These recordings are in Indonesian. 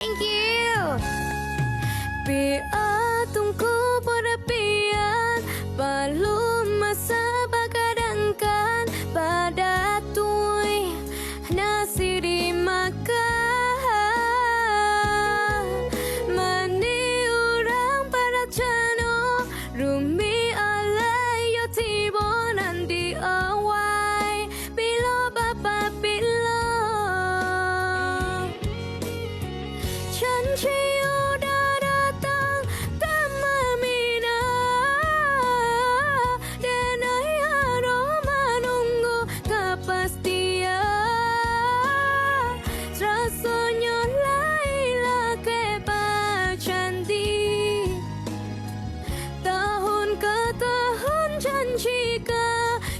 Thank you. Biar tunggu perapian belum masa bakadangkan pada tui nasi dimakan mani orang pada cano rumi alai yo tibo nanti awai bilo bapa bilo janji udah datang temamina dan ayah menunggu kepastian rasanya Laila kepacanti tahun ke tahun janji ke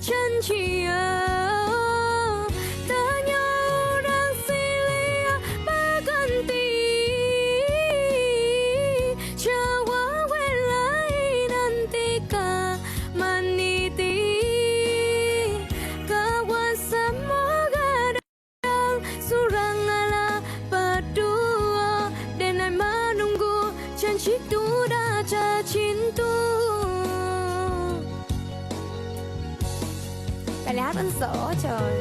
janjian tanya orang silia berganti jawab lain nanti ka maniti kawan semoga datang surang ala berdua dan menunggu janji tu raja cintu. Bài hát ân sổ trời.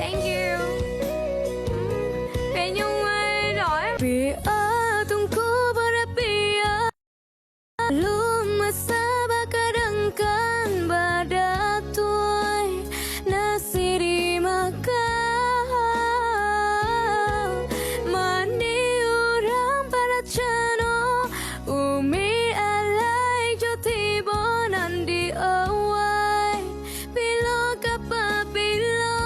Thank you. Về nhung ơi rồi. Vì ở tungku berapian belum masa bakadangkan pada tuai nasi dimakan mani orang pada cano umi alai jo tibo nanti awai bilo kapa bilo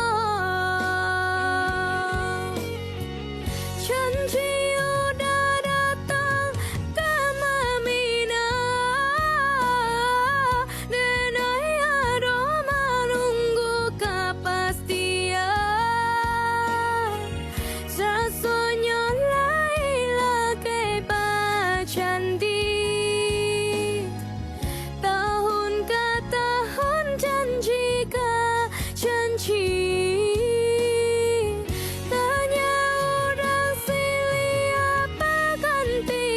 janji udah datang temamina dan ayah menunggu kepastian rasanya Laila kepacanti tahun ke tahun janji ke janji tanya orang silia berganti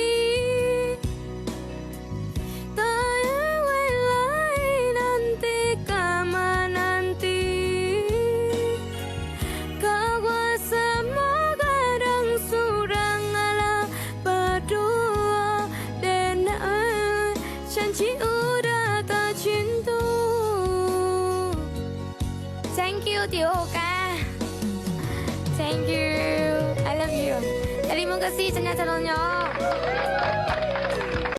tanya lain nanti kama nanti kawan semoga dan surang ala berdua dan janji udah tak cintu. Thank you Tiểu Hồ Ca. Thank you. I love you. Terima kasih ternyata